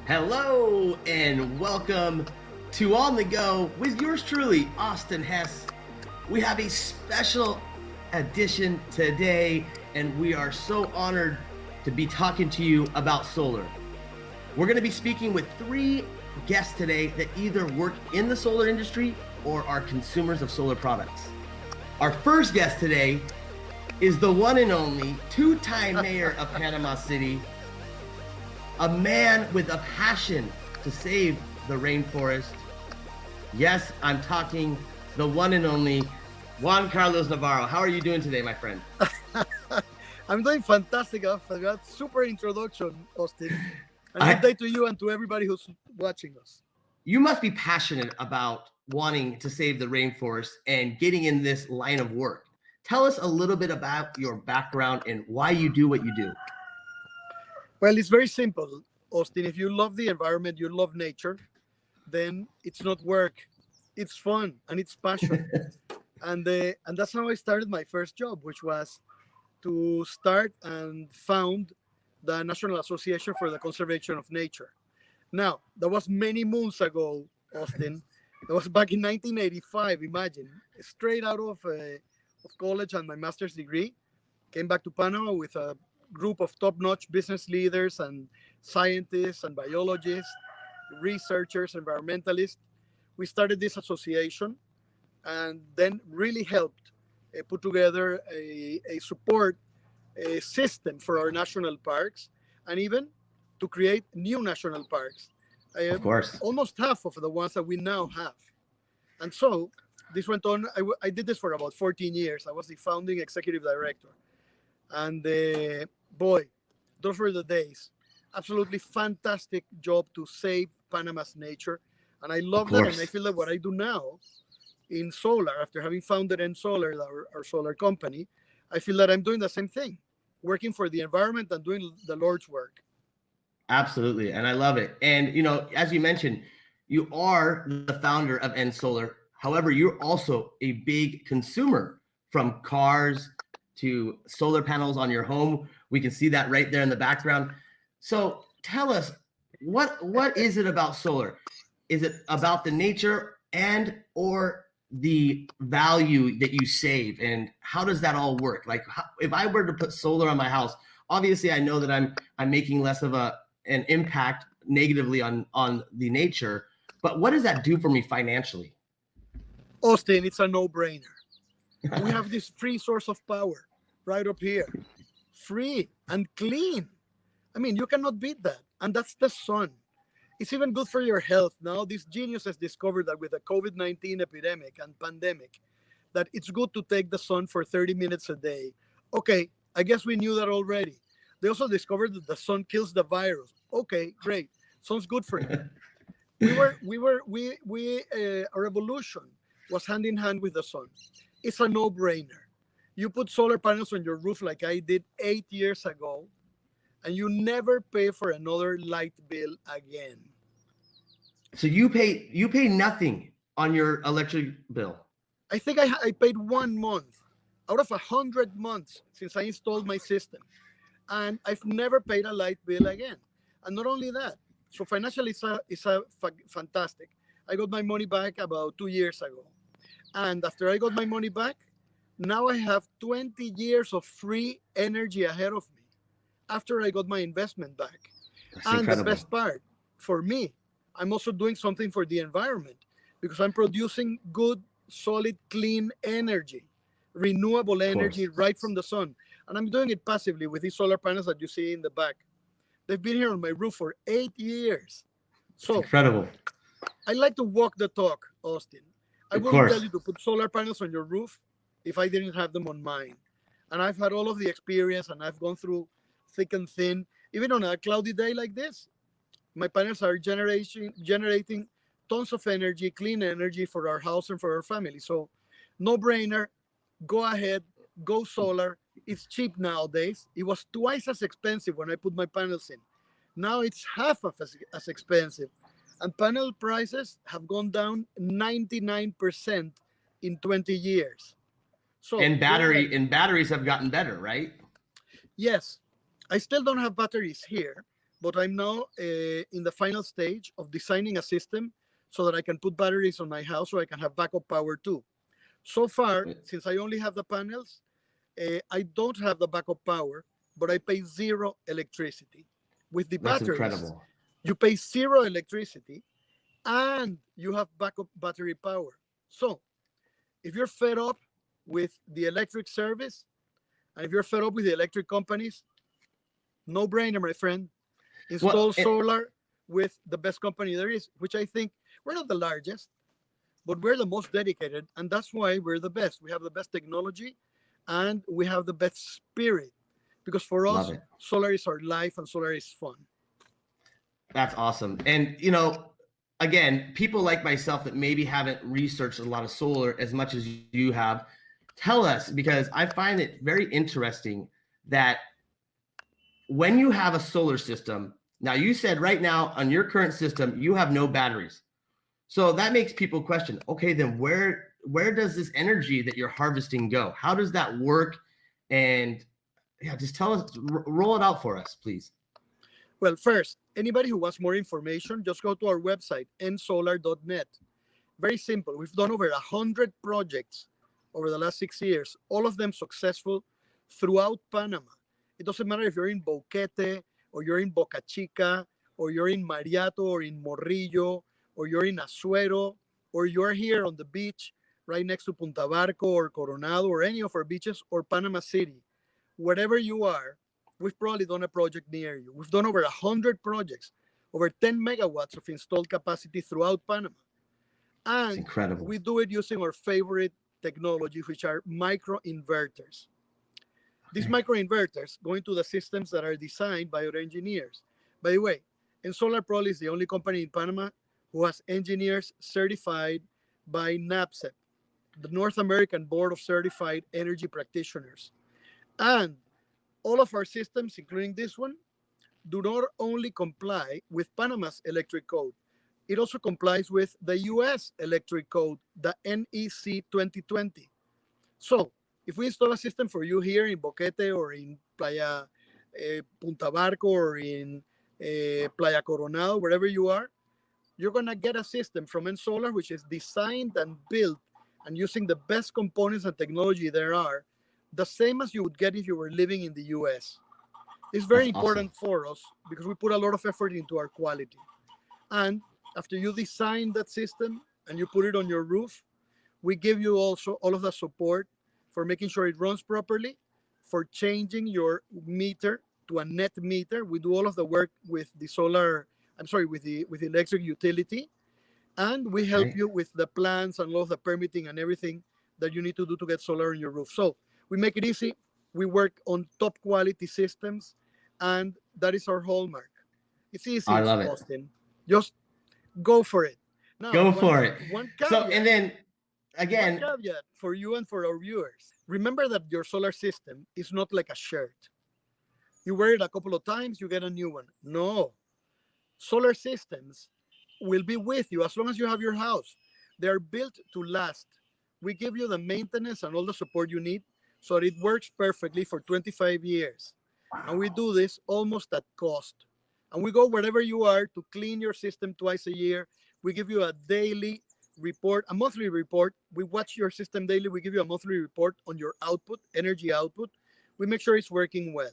Hello and welcome to On the Go with yours truly, Austin Hess. We have a special edition today, and we are so honored to be talking to you about solar. We're going to be speaking with three guests today that either work in the solar industry or are consumers of solar products. Our first guest today is the one and only two-time mayor of Panama City, a man with a passion to save the rainforest. Yes, I'm talking the one and only Juan Carlos Navarro. How are you doing today, my friend? I'm doing fantastic after that super introduction, Austin. And good day to you and to everybody who's watching us. You must be passionate about wanting to save the rainforest and getting in this line of work. Tell us a little bit about your background and why you do what you do. Well, it's very simple, Austin. If you love the environment, you love nature, then it's not work. It's fun and it's passion. and that's how I started my first job, which was to start and found the National Association for the Conservation of Nature. Now, that was many moons ago, Austin. That was back in 1985, imagine. Straight out of college and my master's degree. Came back to Panama with a group of top-notch business leaders and scientists and biologists, researchers, environmentalists. We started this association and then really helped put together a support system for our national parks and even to create new national parks. Of course. Almost half of the ones that we now have. And so this went on. I did this for about 14 years. I was the founding executive director. And boy, those were the days. Absolutely fantastic job to save Panama's nature. And I love that. And I feel that what I do now in solar, after having founded NSolar, our solar company, I feel that I'm doing the same thing, working for the environment and doing the Lord's work. Absolutely. And I love it. And, you know, as you mentioned, you are the founder of NSolar. However, you're also a big consumer, from cars to solar panels on your home. We can see that right there in the background. So tell us, what is it about solar? Is it about the nature and or the value that you save, and how does that all work? Like, if I were to put solar on my house, obviously I know that I'm making less of an impact negatively on the nature, but what does that do for me financially? Austin, it's a no-brainer. We have this free source of power right up here, free and clean. I mean, you cannot beat that, and that's the sun. It's even good for your health. Now, these geniuses discovered that with the COVID-19 epidemic and pandemic, that it's good to take the sun for 30 minutes a day. Okay, I guess we knew that already. They also discovered that the sun kills the virus. Okay, great. Sounds good for you. Our evolution was hand in hand with the sun. It's a no-brainer. You put solar panels on your roof like I did 8 years ago, and you never pay for another light bill again. So you pay nothing on your electric bill? I think I paid 1 month out of 100 months since I installed my system, and I've never paid a light bill again. And not only that, so financially it's fantastic. I got my money back about 2 years ago, and after I got my money back, now I have 20 years of free energy ahead of me after I got my investment back. That's and incredible. The best part for me, I'm also doing something for the environment because I'm producing good, solid, clean energy, renewable energy right from the sun. And I'm doing it passively with these solar panels that you see in the back. They've been here on my roof for 8 years. So it's incredible. I like to walk the talk, Austin. I wouldn't tell you to put solar panels on your roof if I didn't have them on mine. And I've had all of the experience, and I've gone through thick and thin. Even on a cloudy day like this, my panels are generating tons of energy, clean energy for our house and for our family. So no brainer, go ahead, go solar. It's cheap nowadays. It was twice as expensive when I put my panels in. Now it's half of as expensive. And panel prices have gone down 99% in 20 years. So and batteries have gotten better, right? Yes. I still don't have batteries here, but I'm now in the final stage of designing a system so that I can put batteries on my house so I can have backup power too. So far, since I only have the panels, I don't have the backup power, but I pay zero electricity. With the That's batteries, incredible. you pay zero electricity and you have backup battery power. So if you're fed up with the electric service and if you're fed up with the electric companies, no brainer, my friend. Install Well, solar with the best company there is, which I think we're not the largest, but we're the most dedicated. And that's why we're the best. We have the best technology and we have the best spirit because for love us, it. solar is our life and solar is fun. That's awesome. And again, people like myself that maybe haven't researched a lot of solar as much as you have, tell us, because I find it very interesting that when you have a solar system, now you said right now on your current system, you have no batteries. So that makes people question, okay, then where does this energy that you're harvesting go? How does that work? And yeah, just tell us, roll it out for us, please. Well, first, anybody who wants more information, just go to our website, nsolar.net. Very simple. We've done over 100 projects over the last 6 years, all of them successful throughout Panama. It doesn't matter if you're in Boquete or you're in Boca Chica or you're in Mariato or in Morrillo or you're in Azuero or you're here on the beach right next to Punta Barco or Coronado or any of our beaches or Panama City. Wherever you are, we've probably done a project near you. We've done over 100 projects, over 10 megawatts of installed capacity throughout Panama. It's And incredible. we do it using our favorite technology, which are microinverters. These microinverters go into the systems that are designed by our engineers. By the way, NSolar probably is the only company in Panama who has engineers certified by NABCEP, the North American Board of Certified Energy Practitioners. And all of our systems, including this one, do not only comply with Panama's electric code, it also complies with the US electric code, the NEC 2020. So if we install a system for you here in Boquete or in Playa Punta Barco or in Playa Coronado, wherever you are, you're going to get a system from NSolar, which is designed and built and using the best components and technology there are, the same as you would get if you were living in the US. It's very That's important awesome. for us because we put a lot of effort into our quality. And after you design that system and you put it on your roof, we give you also all of the support for making sure it runs properly, for changing your meter to a net meter. We do all of the work with the with the electric utility, and we help Okay. you with the plans and all of the permitting and everything that you need to do to get solar on your roof. So we make it easy. We work on top quality systems, and that is our hallmark. It's I easy, love it. Austin. Just go for it. Now, Go for it. one So, and caveat, then one again, caveat for you and for our viewers. Remember that your solar system is not like a shirt. You wear it a couple of times, you get a new one. No, solar systems will be with you as long as you have your house. They are built to last. We give you the maintenance and all the support you need so that it works perfectly for 25 years. And we do this almost at cost. And we go wherever you are to clean your system twice a year. We give you a daily report, a monthly report. We watch your system daily. We give you a monthly report on your output, energy output. We make sure it's working well.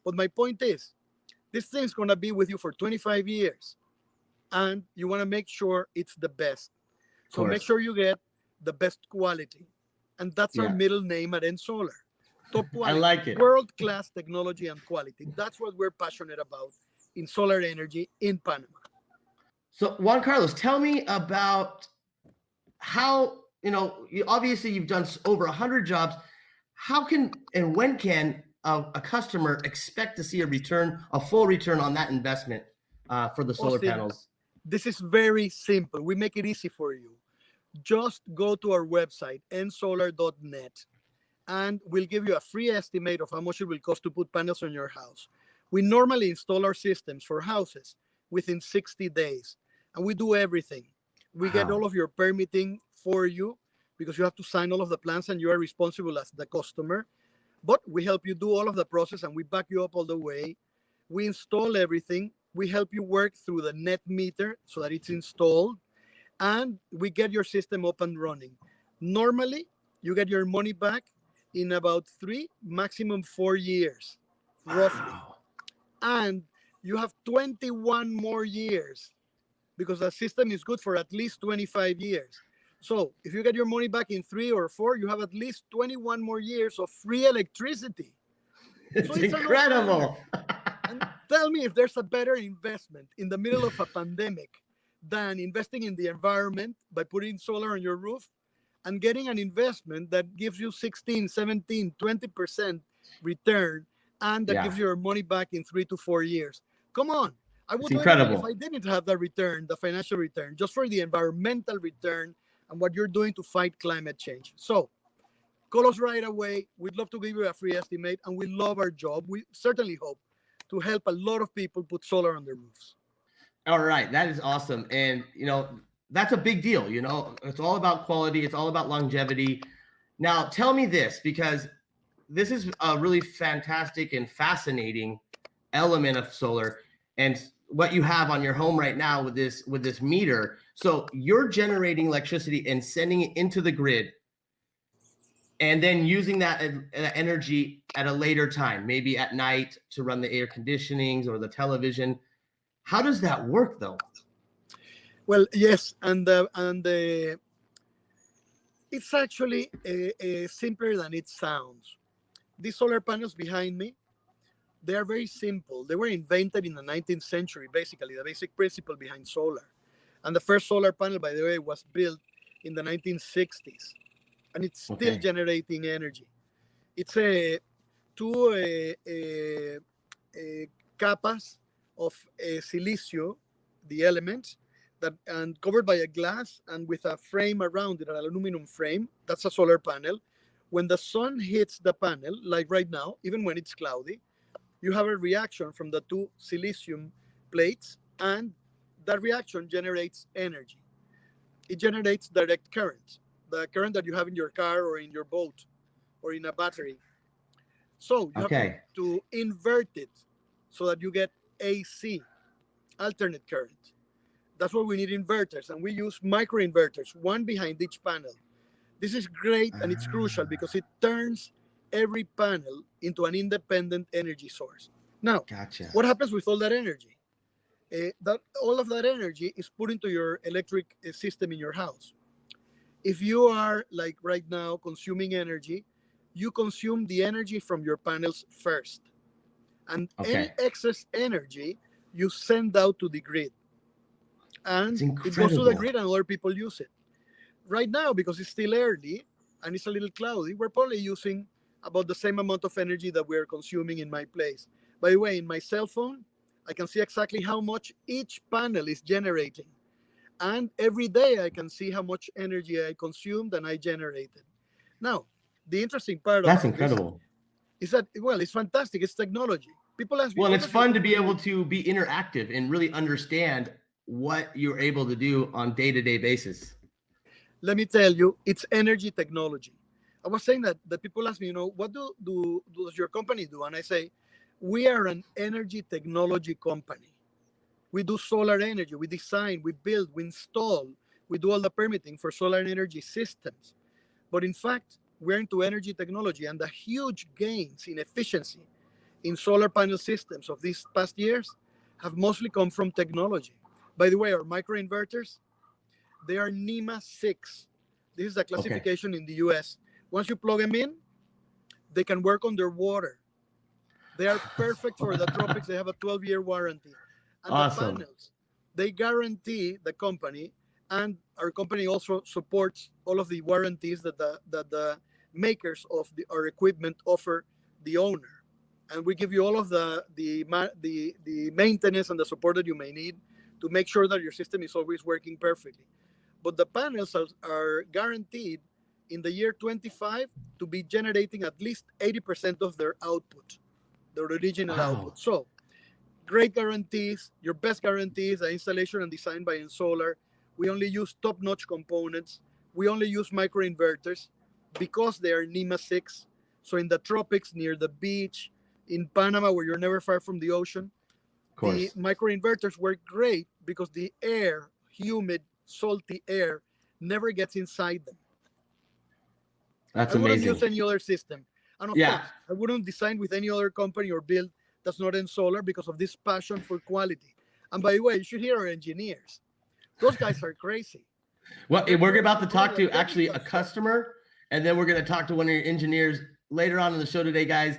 But my point is, this thing's going to be with you for 25 years. And you want to make sure it's the best. of So make course, sure you get the best quality. And that's our yeah, middle name at NSolar. Top I quality, like it. world-class technology and quality. That's what we're passionate about in solar energy in Panama. So Juan Carlos, tell me about how obviously you've done over 100 jobs. How can and when can a customer expect to see a full return on that investment for the solar Austin, panels? this is very simple. We make it easy for you. Just go to our website, nsolar.net, and we'll give you a free estimate of how much it will cost to put panels on your house. We normally install our systems for houses within 60 days, and we do everything. We get Wow. all of your permitting for you because you have to sign all of the plans and you are responsible as the customer. But we help you do all of the process and we back you up all the way. We install everything. We help you work through the net meter so that it's installed, and we get your system up and running. Normally, you get your money back in about 3, maximum 4 years, roughly. Wow. And you have 21 more years because the system is good for at least 25 years. So if you get your money back in 3 or 4, you have at least 21 more years of free electricity. It's So it's incredible. And tell me if there's a better investment in the middle of a pandemic than investing in the environment by putting solar on your roof and getting an investment that gives you 16, 17, 20% return, and that gives you your money back in 3 to 4 years. Come on. I would It's do it even if incredible. I didn't have the return, the financial return, just for the environmental return and what you're doing to fight climate change. So call us right away. We'd love to give you a free estimate, and we love our job. We certainly hope to help a lot of people put solar on their roofs. All right, that is awesome. And that's a big deal. It's all about quality, it's all about longevity. Now, tell me this, because this is a really fantastic and fascinating element of solar and what you have on your home right now with this meter. So you're generating electricity and sending it into the grid, and then using that energy at a later time, maybe at night, to run the air conditionings or the television. How does that work, though? Well, yes, and it's actually simpler than it sounds. These solar panels behind me, they are very simple. They were invented in the 19th century, basically, the basic principle behind solar. And the first solar panel, by the way, was built in the 1960s, and it's still generating energy. It's two capas of silicio, the element, that and covered by a glass and with a frame around it, an aluminum frame. That's a solar panel. When the sun hits the panel, like right now, even when it's cloudy, you have a reaction from the two silicium plates, and that reaction generates energy. It generates direct current, the current that you have in your car or in your boat or in a battery. So you have to invert it so that you get AC, alternate current. That's why we need inverters, and we use microinverters, one behind each panel. This is great, and it's crucial because it turns every panel into an independent energy source. Now, what happens with all that energy? All of that energy is put into your electric system in your house. If you are, like right now, consuming energy, you consume the energy from your panels first. And any excess energy you send out to the grid. And it goes to the grid and other people use it. Right now, because it's still early and it's a little cloudy, we're probably using about the same amount of energy that we're consuming in my place. By the way, in my cell phone, I can see exactly how much each panel is generating. And every day I can see how much energy I consumed and I generated. Now, the interesting part That's incredible. Is that, well, it's fantastic. It's technology. People ask me. Well, it's fun to be able to be interactive and really understand what you're able to do on day-to-day basis. Let me tell you, it's energy technology. I was saying that people ask me, what does your company do? And I say, we are an energy technology company. We do solar energy. We design, we build, we install, we do all the permitting for solar energy systems. But in fact, we're into energy technology, and the huge gains in efficiency in solar panel systems of these past years have mostly come from technology. By the way, our microinverters, they are NEMA 6. This is a classification in the US. Once you plug them in, they can work underwater. They are perfect for the tropics. They have a 12-year warranty. And the panels, they guarantee the company, and our company also supports all of the warranties that the makers of our equipment offer the owner. And we give you all of the maintenance and the support that you may need to make sure that your system is always working perfectly. But the panels are guaranteed in the year 25 to be generating at least 80% of their output, their original output. So great guarantees, your best guarantees, the installation and design by NSolar. We only use top-notch components. We only use microinverters because they are NEMA 6. So in the tropics, near the beach, in Panama, where you're never far from the ocean, Of course. The microinverters work great because the air, humid, salty air, never gets inside them. That's I wouldn't amazing. use any other system. And of course, I wouldn't design with any other company or build that's not NSolar because of this passion for quality. And by the way, you should hear our engineers. Those guys are crazy. Well, we're about to talk to actually a customer, and then we're going to talk to one of your engineers later on in the show today, guys.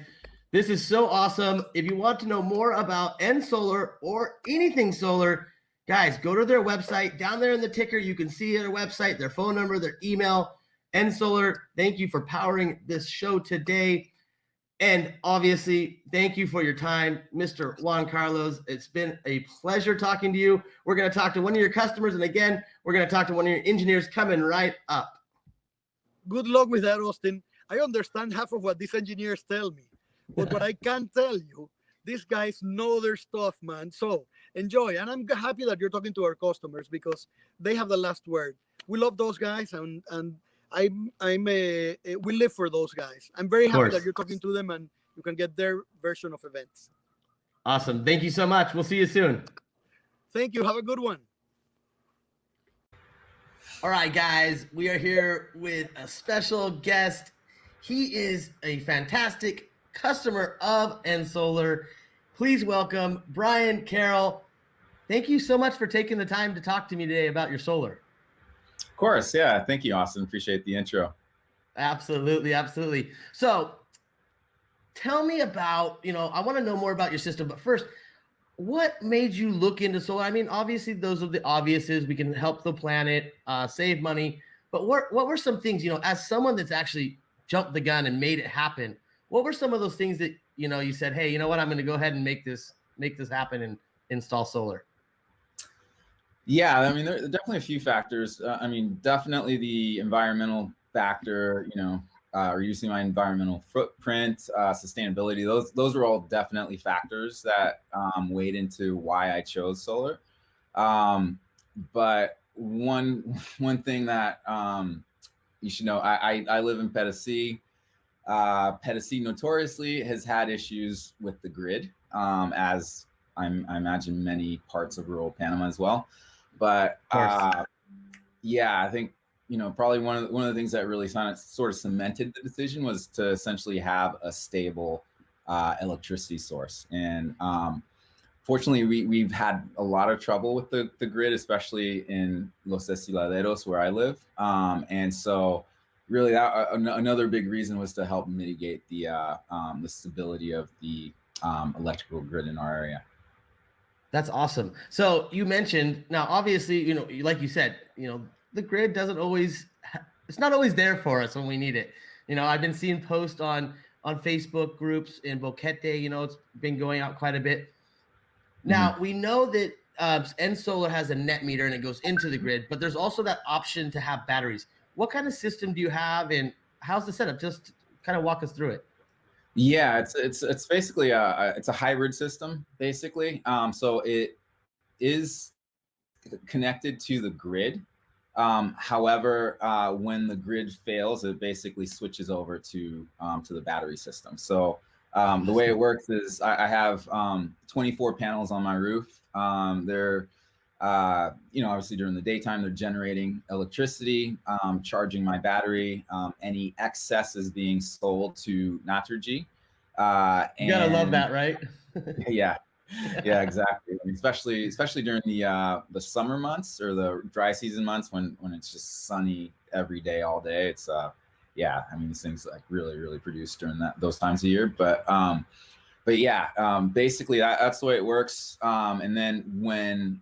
This is so awesome. If you want to know more about NSolar or anything solar, guys, go to their website. Down there in the ticker, you can see their website, their phone number, their email. NSolar, thank you for powering this show today. And obviously, thank you for your time, Mr. Juan Carlos. It's been a pleasure talking to you. We're going to talk to one of your customers. And again, we're going to talk to one of your engineers coming right up. Good luck with that, Austin. I understand half of what these engineers tell me. But what I can tell you, these guys know their stuff, man. So enjoy. And I'm happy that you're talking to our customers because they have the last word. We love those guys, and we live for those guys. I'm very happy that you're talking to them and you can get their version of events. Awesome. Thank you so much. We'll see you soon. Thank you. Have a good one. All right, guys, we are here with a special guest. He is a fantastic customer of NSolar. Please welcome Brian Carroll. Thank you so much for taking the time to talk to me today about your solar. Of course, yeah. Thank you, Austin. Appreciate the intro. Absolutely, absolutely. So tell me about, I want to know more about your system, but first, what made you look into solar? I mean, obviously those are the obviouses. We can help the planet, save money, but what were some things, as someone that's actually jumped the gun and made it happen, what were some of those things that, you said, hey, you know what, I'm going to go ahead and make this happen and install solar? Yeah, I mean, there are definitely a few factors. Definitely the environmental factor, reducing my environmental footprint, sustainability. Those are all definitely factors that weighed into why I chose solar. But one thing that you should know, I live in Panama. Panama notoriously has had issues with the grid, as I imagine many parts of rural Panama as well. But yeah, I think probably one of the things that really sort of cemented the decision was to essentially have a stable electricity source. And fortunately, we've had a lot of trouble with the grid, especially in Los Destiladeros where I live. And so really another big reason was to help mitigate the stability of the electrical grid in our area. That's awesome. So you mentioned, now obviously, like you said, the grid it's not always there for us when we need it. I've been seeing posts on Facebook groups in Boquete, it's been going out quite a bit. Now we know that NSolar has a net meter and it goes into the grid, but there's also that option to have batteries. What kind of system do you have and how's the setup? Just kind of walk us through it. Yeah, it's basically it's a hybrid system basically. So it is connected to the grid. However, when the grid fails, it basically switches over to the battery system. So the way it works is I have 24 panels on my roof. They're obviously during the daytime, they're generating electricity, charging my battery. Any excess is being sold to Naturgy. You gotta love that, right? Yeah, exactly. I mean, especially during the summer months or the dry season months when it's just sunny every day, all day. It's yeah, I mean, these things like really produce during those times of year. But yeah, basically that's the way it works. And then when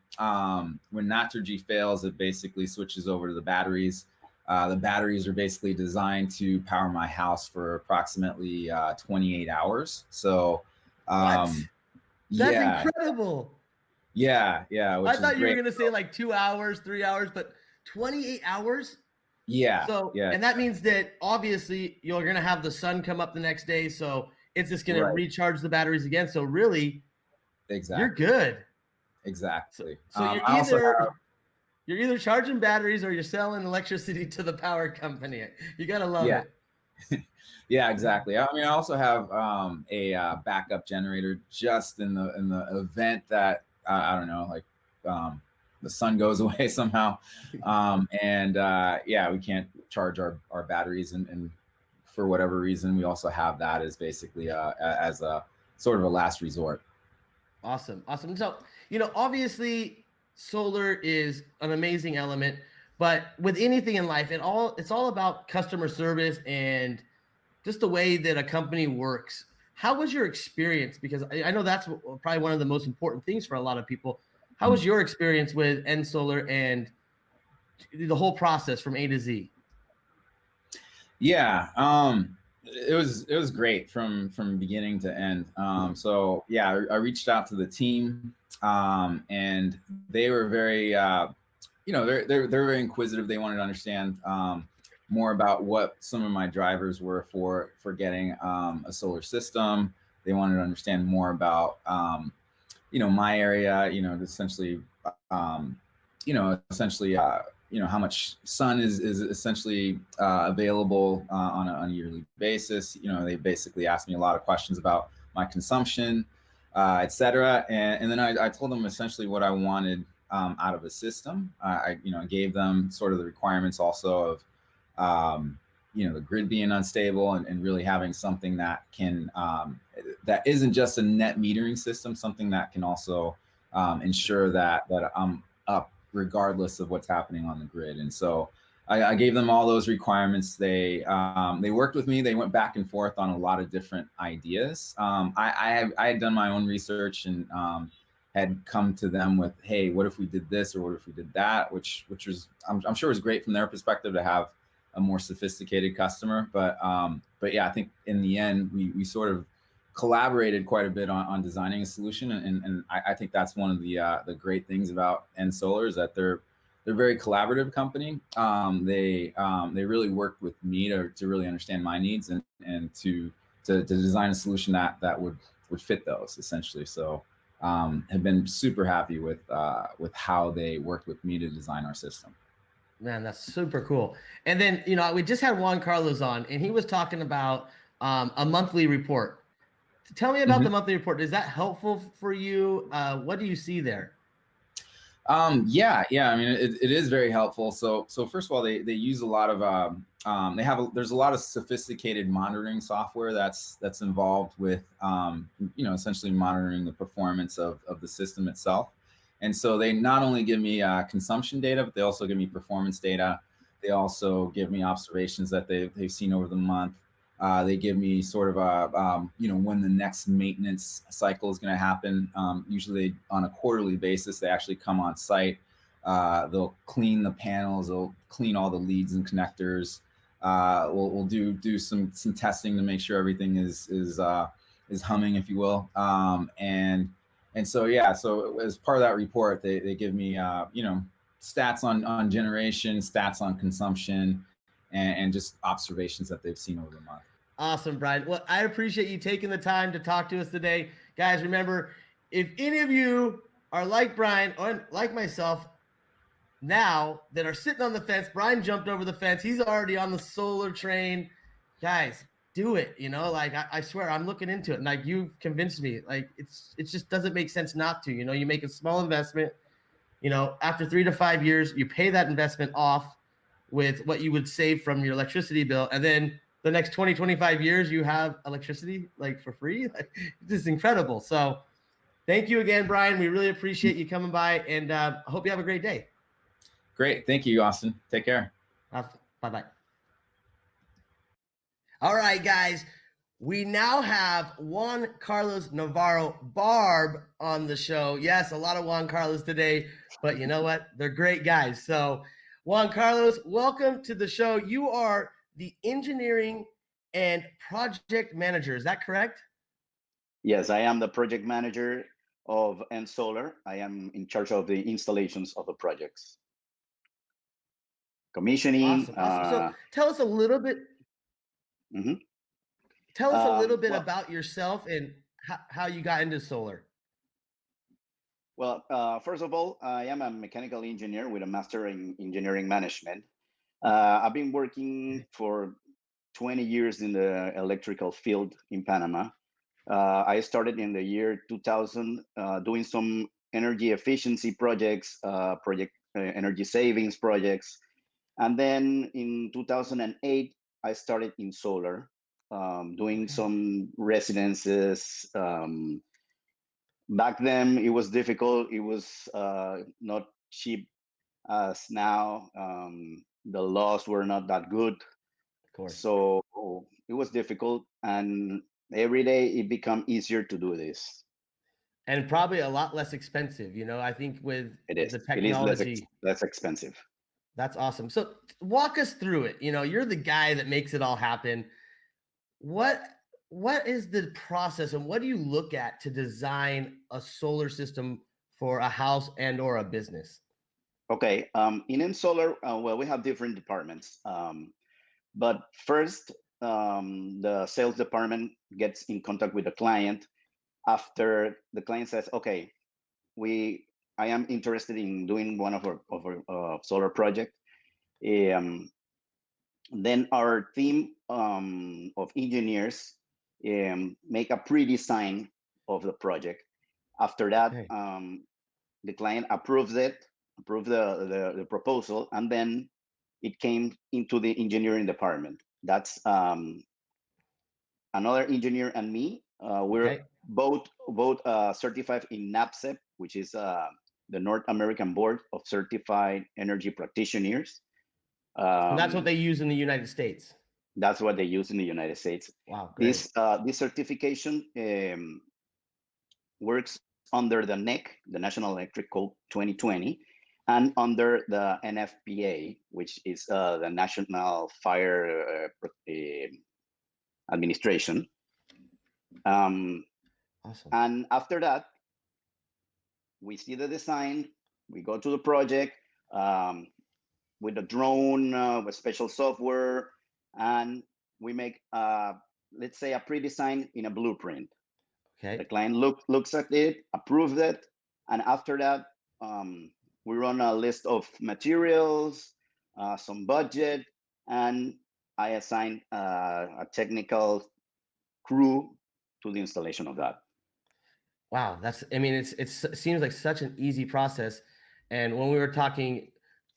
Naturgy fails, it basically switches over to the batteries. The batteries are basically designed to power my house for approximately 28 hours. So that's incredible. Yeah. I thought you were going to say like 2 hours, 3 hours, but 28 hours? Yeah. So, yeah. And that means that obviously you're going to have the sun come up the next day. So it's just going to recharge the batteries again. So really, exactly, you're good. Exactly. So you're either charging batteries or you're selling electricity to the power company. You got to love it. Yeah, exactly. I mean, I also have a backup generator just in the event that I don't know, like the sun goes away somehow, and yeah, we can't charge our batteries, and for whatever reason, we also have that as basically as a sort of a last resort. Awesome. Awesome. So, obviously solar is an amazing element, but with anything in life, it's all about customer service and just the way that a company works. How was your experience? Because I know that's probably one of the most important things for a lot of people. How was your experience with NSolar and the whole process from A to Z? Yeah, it was great from beginning to end. So yeah, I reached out to the team, and they were very they're very inquisitive. They wanted to understand more about what some of my drivers were for getting a solar system. They wanted to understand more about my area. Essentially, um, essentially. How much sun is essentially available on a yearly basis. They basically asked me a lot of questions about my consumption, etc. And then I told them essentially what I wanted out of a system. I gave them sort of the requirements also of the grid being unstable, and really having something that can that isn't just a net metering system, something that can also ensure that I'm up regardless of what's happening on the grid. And so I gave them all those requirements. They worked with me. They went back and forth on a lot of different ideas. I had done my own research, and had come to them with, hey, what if we did this, or what if we did that, which was I'm sure was great from their perspective to have a more sophisticated customer. But yeah, I think in the end we sort of collaborated quite a bit on designing a solution, and I think that's one of the great things about NSolar is that they're a very collaborative company. They really worked with me to really understand my needs, and to design a solution that would fit those essentially. So have been super happy with how they worked with me to design our system. Man, that's super cool. And then, we just had Juan Carlos on, and he was talking about a monthly report. Tell me about the monthly report. Is that helpful for you? What do you see there? Yeah. I mean, it is very helpful. So first of all, they use a lot of there's a lot of sophisticated monitoring software that's involved with essentially monitoring the performance of the system itself. And so they not only give me consumption data, but they also give me performance data. They also give me observations that they've seen over the month. They give me sort of when the next maintenance cycle is going to happen. Usually on a quarterly basis, they actually come on site. They'll clean the panels. They'll clean all the leads and connectors. We'll do some testing to make sure everything is humming, if you will. And so yeah, so as part of that report, they give me stats on generation, stats on consumption, and just observations that they've seen over the month. Awesome, Brian. Well, I appreciate you taking the time to talk to us today. Guys, remember, if any of you are like Brian or like myself now that are sitting on the fence, Brian jumped over the fence. He's already on the solar train. Guys, do it. Like I swear, I'm looking into it. And like you've convinced me. Like it just doesn't make sense not to. You make a small investment. After 3 to 5 years, you pay that investment off with what you would save from your electricity bill, and then the next 20, 25 years, you have electricity like for free. Like, this is incredible. So thank you again, Brian. We really appreciate you coming by, and I hope you have a great day. Great. Thank you, Austin. Take care. Bye-bye. All right, guys. We now have Juan Carlos Navarro Barb on the show. Yes, a lot of Juan Carlos today, but you know what? They're great guys. So Juan Carlos, welcome to the show. You are the engineering and project manager. Is that correct? Yes, I am the project manager of NSolar. I am in charge of the installations of the projects. Commissioning. Awesome. So tell us a little bit. Mm-hmm. Tell us a little bit about yourself and how you got into solar. Well, first of all, I am a mechanical engineer with a master in engineering management. I've been working for 20 years in the electrical field in Panama. I started in the year 2000 doing some energy efficiency projects, energy savings projects. And then in 2008, I started in solar, doing Okay. some residences. Back then, it was difficult. It was not cheap as now. The laws were not that good. Of course. So it was difficult. And every day it become easier to do this. And probably a lot less expensive. I think with It is. the It is technology, less expensive. that's awesome. So walk us through it. You're the guy that makes it all happen. What what is the process and what do you look at to design a solar system for a house and or a business? Okay. In NSolar, well, we have different departments. But first, the sales department gets in contact with the client after the client says, "Okay, I am interested in doing one of our solar project." Um, then our team of engineers make a pre-design of the project. After that, Okay. the client approves the proposal, and then it came into the engineering department. That's another engineer and me. We're Okay. both certified in NAPCEP, which is the North American Board of Certified Energy Practitioners. So that's what Um, they use in the United States. that's what they use in the United States. Wow, great. This certification works under the NEC, the National Electric Code 2020, and under the NFPA, which is the National Fire Administration. Awesome. And after that, we see the design, we go to the project um, with a drone, with special software, and we make, let's say, a pre-design in a blueprint. The Okay. client looks at it, approves it, and after that, we run a list of materials, some budget, and I assign a technical crew to the installation of that. Wow, I mean, it seems like such an easy process. And when we were talking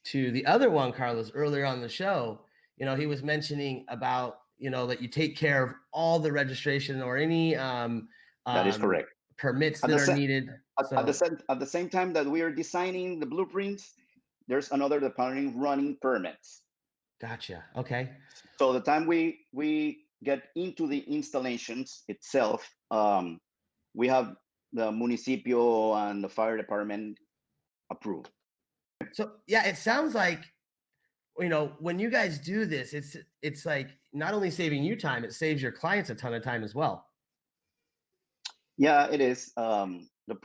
to the other Juan Carlos earlier on the show, he was mentioning about, that you take care of all the registration or any That is um, correct. permits At that the, are sa- needed. So at the same time that we are designing the blueprints, there's another department running permits. gotcha. Okay. So the time we get into the installations itself, we have the municipio and the fire department approved. So yeah, it sounds like, when you guys do this, it's like not only saving you time, it saves your clients a ton of time as well. Yeah, it is. The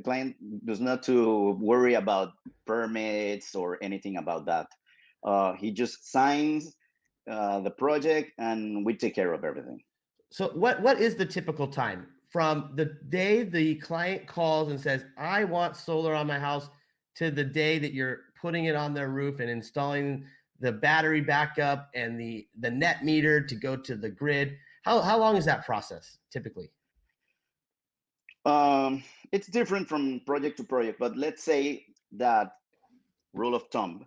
client does not to worry about permits or anything about that. He just signs the project, and we take care of everything. So what is the typical time from the day the client calls and says, "I want solar on my house," to the day that you're putting it on their roof and installing the battery backup and the net meter to go to the grid? How long is that process typically? Um, it's different from project to project, but let's say that rule of thumb,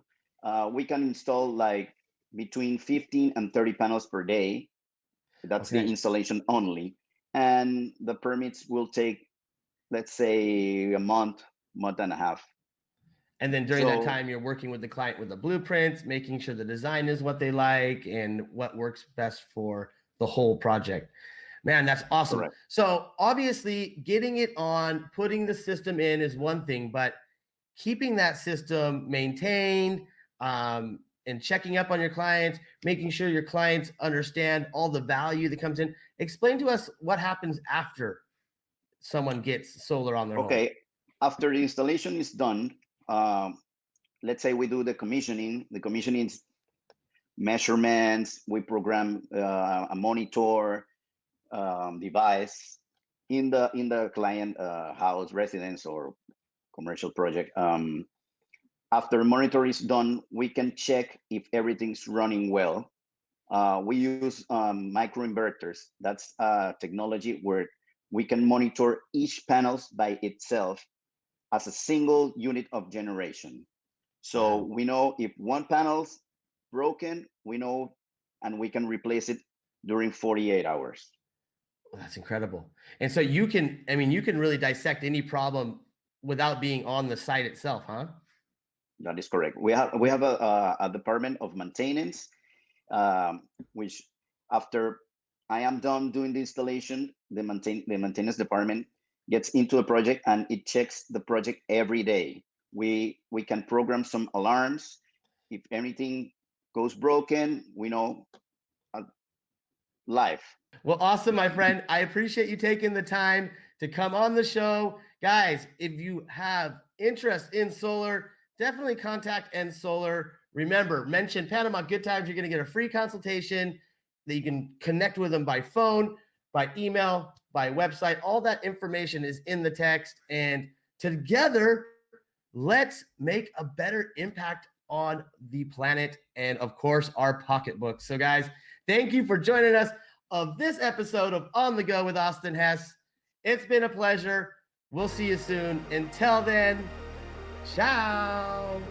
we can install like between 15 and 30 panels per day. That's the Okay. installation only. And the permits will take, let's say, a month and a half. And then during that So, time, you're working with the client with the blueprints, making sure the design is what they like and what works best for the whole project. Man, that's awesome. correct. So obviously, getting it on, putting the system in is one thing, but keeping that system maintained, and checking up on your clients, making sure your clients understand all the value that comes in. Explain to us what happens after someone gets solar on their home. Okay. After the installation is done, um, let's say we do the commissioning. The commissioning is measurements. We program a monitor device in the client house, residence, or commercial project. After monitor is done, we can check if everything's running well. We use microinverters. That's technology where we can monitor each panels by itself as a single unit of generation. So Wow. we know if one panel's broken, we know, and we can replace it during 48 hours. Well, that's incredible. And so you can, I mean, you can really dissect any problem without being on the site itself, huh? That is correct. We have a department of maintenance, which after I am done doing the installation, the maintenance department gets into a project and it checks the project every day. We can program some alarms. If anything goes broken, we know uh, live. Well, awesome, my friend. I appreciate you taking the time to come on the show. Guys, if you have interest in solar, definitely contact NSolar. Remember, mention Panama Good Times. You're going to get a free consultation that you can connect with them by phone, by email, by website. All that information is in the text. And together, let's make a better impact on the planet and, of course, our pocketbooks. So, guys, thank you for joining us of this episode of On the Go with Austin Hess. It's been a pleasure. We'll see you soon. Until then, ciao.